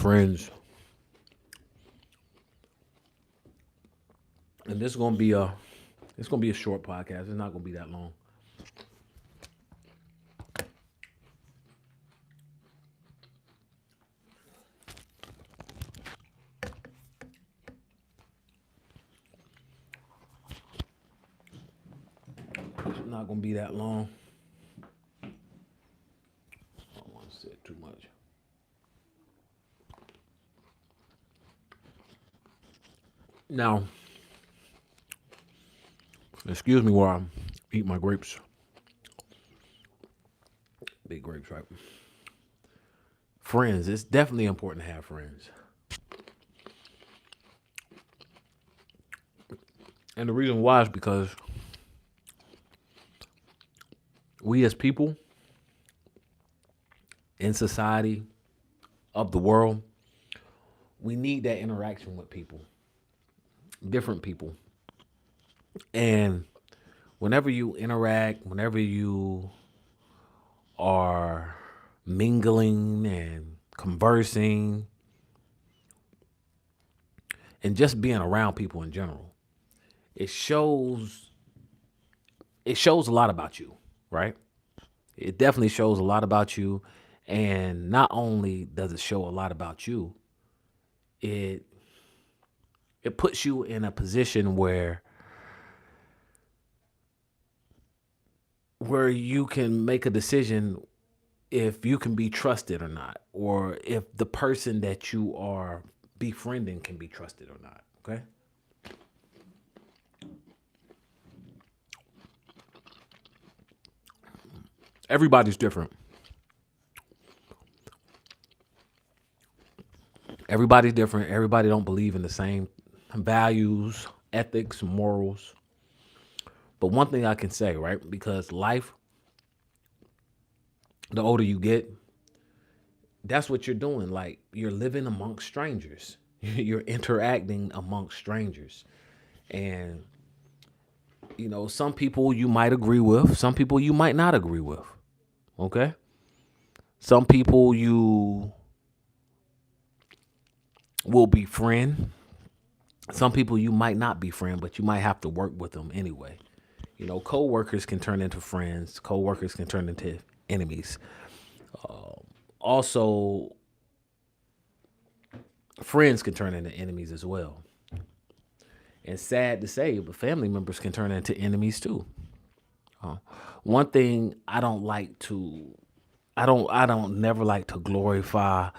friends, and this is gonna be a short podcast. It's not gonna be that long. It's not gonna be that long. I don't want to say too much. Now, excuse me while I eat my grapes. Big grapes, right? Friends. It's definitely important to have friends, and the reason why is because we as people in society of the world, we need that interaction with people, different people. And whenever you interact, whenever you are mingling and conversing and just being around people in general, it shows a lot about you, right? It definitely shows a lot about you. And not only does it show a lot about you, it it puts you in a position where you can make a decision if you can be trusted or not, or if the person that you are befriending can be trusted or not. Okay. Everybody's different. Everybody's different. Everybody don't believe in the same values, ethics, morals. But one thing I can say, right? Because life, the older you get, that's what you're doing. Like you're living amongst strangers. You're interacting amongst strangers. And some people you might agree with, some people you might not agree with. Okay? Some people you will befriend. Some people you might not befriend, but you might have to work with them anyway. Co-workers can turn into friends. Co-workers can turn into enemies. Also, friends can turn into enemies as well. And sad to say, but family members can turn into enemies too. Uh, One thing I don't never like to glorify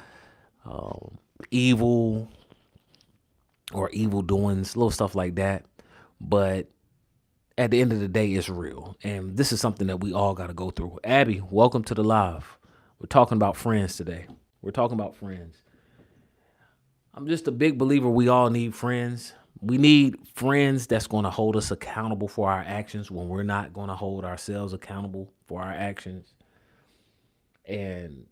evil or evil doings, little stuff like that. But at the end of the day, it's real. And this is something that we all got to go through. Abby, welcome to the live. We're talking about friends today. We're talking about friends. I'm just a big believer we all need friends. We need friends that's going to hold us accountable for our actions when we're not going to hold ourselves accountable for our actions. And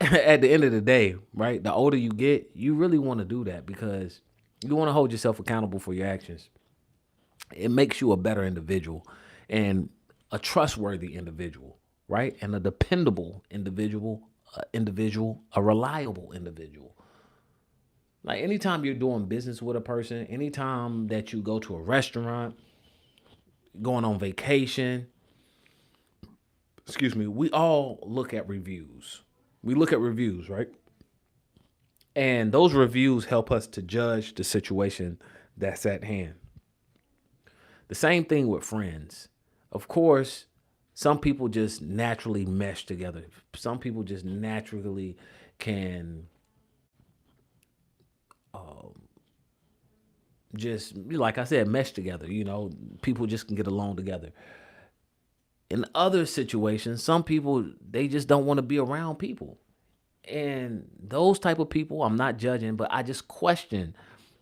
at the end of the day, right, the older you get, you really want to do that because you want to hold yourself accountable for your actions. It makes you a better individual and a trustworthy individual, right? And a dependable individual, a reliable individual. Like anytime you're doing business with a person, anytime that you go to a restaurant, going on vacation, excuse me, we all look at reviews. We look at reviews, right? And those reviews help us to judge the situation that's at hand. The same thing with friends. Of course, some people just naturally mesh together. Some people just naturally can just, like I said, mesh together. People just can get along together. In other situations, some people they just don't want to be around people. And those type of people, I'm not judging, but I just question,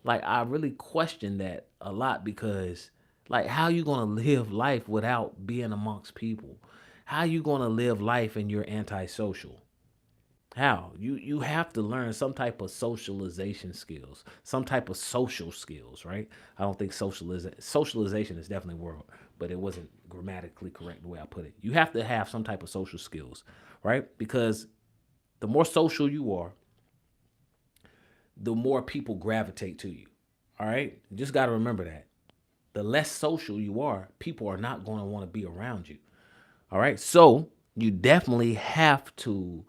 like I really question that a lot because like how you gonna live life without being amongst people? How you gonna live life and you're antisocial? How? You have to learn some type of socialization skills, some type of social skills, right? I don't think socialization is definitely a word, but it wasn't grammatically correct the way I put it. You have to have some type of social skills, right? Because the more social you are, the more people gravitate to you. All right? You just got to remember that. The less social you are, people are not going to want to be around you. All right? So, you definitely have to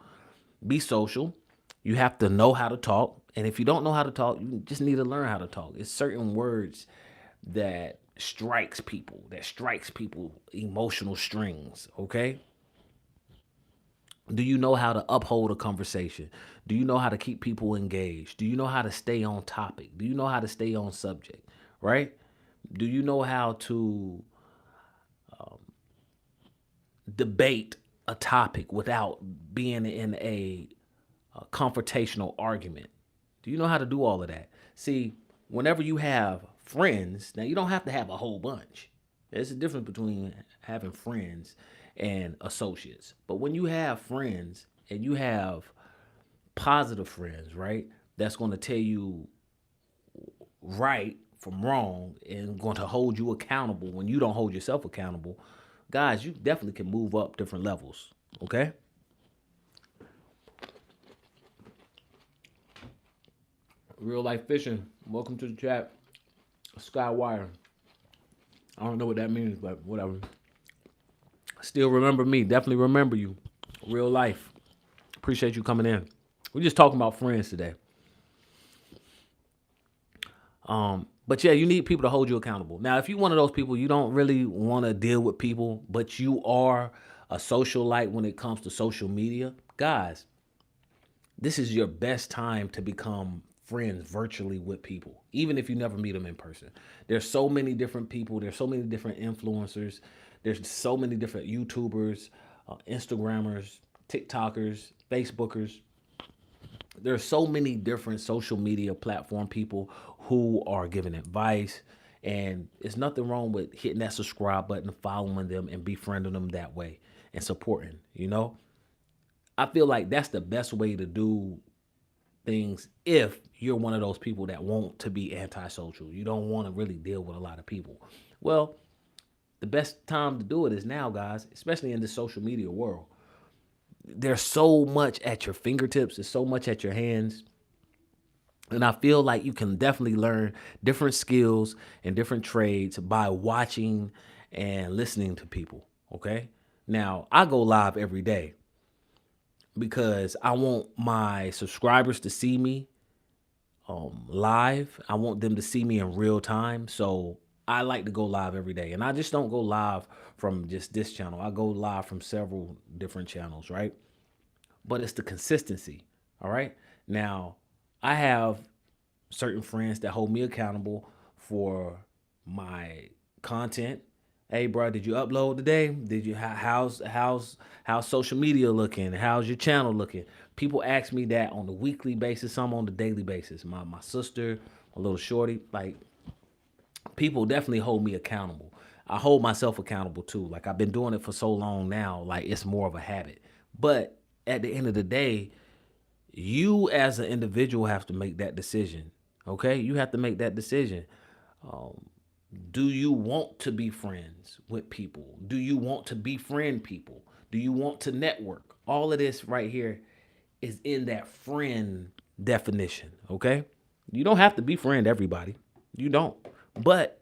be social. You have to know how to talk. And if you don't know how to talk, you just need to learn how to talk. It's certain words that strikes people emotional strings, okay? Do you know how to uphold a conversation? Do you know how to keep people engaged? Do you know how to stay on topic? Do you know how to stay on subject, right? Do you know how to debate a topic without being in a confrontational argument? Do you know how to do all of that? See, whenever you have friends, now you don't have to have a whole bunch. There's a difference between having friends and associates. But when you have friends and you have positive friends, right, that's going to tell you right from wrong and going to hold you accountable when you don't hold yourself accountable, guys, you definitely can move up different levels. Okay? Real life fishing. Welcome to the chat. Skywire. I don't know what that means, but whatever. Still remember me. Definitely remember you. Real life. Appreciate you coming in. We're just talking about friends today. But yeah, you need people to hold you accountable. Now, if you're one of those people, you don't really want to deal with people, but you are a socialite when it comes to social media, guys, this is your best time to become friends virtually with people, even if you never meet them in person. There's so many different people. There's so many different influencers. There's so many different YouTubers, Instagrammers, TikTokers, Facebookers. There's so many different social media platform people who are giving advice, and it's nothing wrong with hitting that subscribe button, following them, and befriending them that way and supporting. I feel like that's the best way to do things if you're one of those people that want to be antisocial. You don't want to really deal with a lot of people. Well, the best time to do it is now, guys, especially in this social media world. There's so much at your fingertips, there's so much at your hands. And I feel like you can definitely learn different skills and different trades by watching and listening to people. Okay. Now, I go live every day because I want my subscribers to see me live. I want them to see me in real time. So I like to go live every day. And I just don't go live from just this channel. I go live from several different channels, right? But it's the consistency. All right. Now, I have certain friends that hold me accountable for my content. Hey, bro, did you upload today? Did you how's social media looking? How's your channel looking? People ask me that on a weekly basis, some on the daily basis. My sister, a little shorty, like people definitely hold me accountable. I hold myself accountable too. Like I've been doing it for so long now, like it's more of a habit. But at the end of the day, you as an individual have to make that decision. Okay? You have to make that decision. Do you want to be friends with people? Do you want to befriend people? Do you want to network? All of this right here is in that friend definition. Okay? You don't have to befriend everybody. You don't. But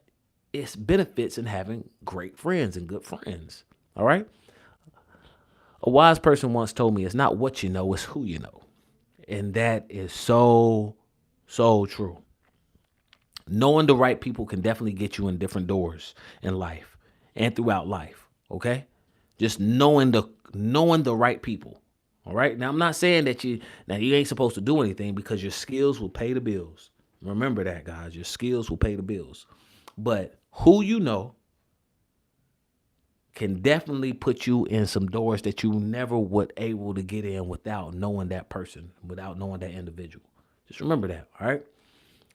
it's benefits in having great friends and good friends. All right? A wise person once told me it's not what you know, it's who you know. And that is so, so true. Knowing the right people can definitely get you in different doors in life and throughout life. Okay? Just knowing the right people. All right. Now I'm not saying that you ain't supposed to do anything because your skills will pay the bills. Remember that, guys. Your skills will pay the bills. But who you know can definitely put you in some doors that you never would able to get in without knowing that person, without knowing that individual. Just remember that, all right?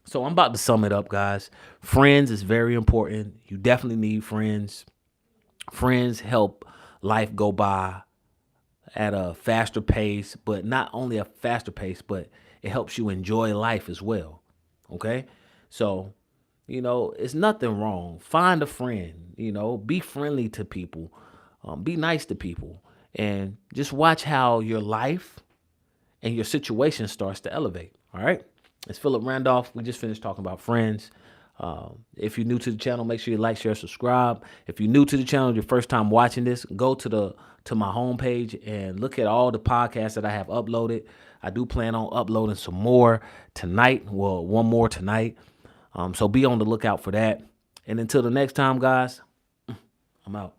So I'm about to sum it up, guys. Friends is very important. You definitely need friends. Friends help life go by at a faster pace, but not only a faster pace, but it helps you enjoy life as well. Okay? So, it's nothing wrong. Find a friend, be friendly to people, be nice to people, and just watch how your life and your situation starts to elevate. All right? It's Philip Randolph. We just finished talking about Friends. If you're new to the channel, make sure you like, share, subscribe. If you're new to the channel, your first time watching this, go to my homepage and look at all the podcasts that I have uploaded. I do plan on uploading some more tonight. Well, one more tonight. So be on the lookout for that. And until the next time, guys, I'm out.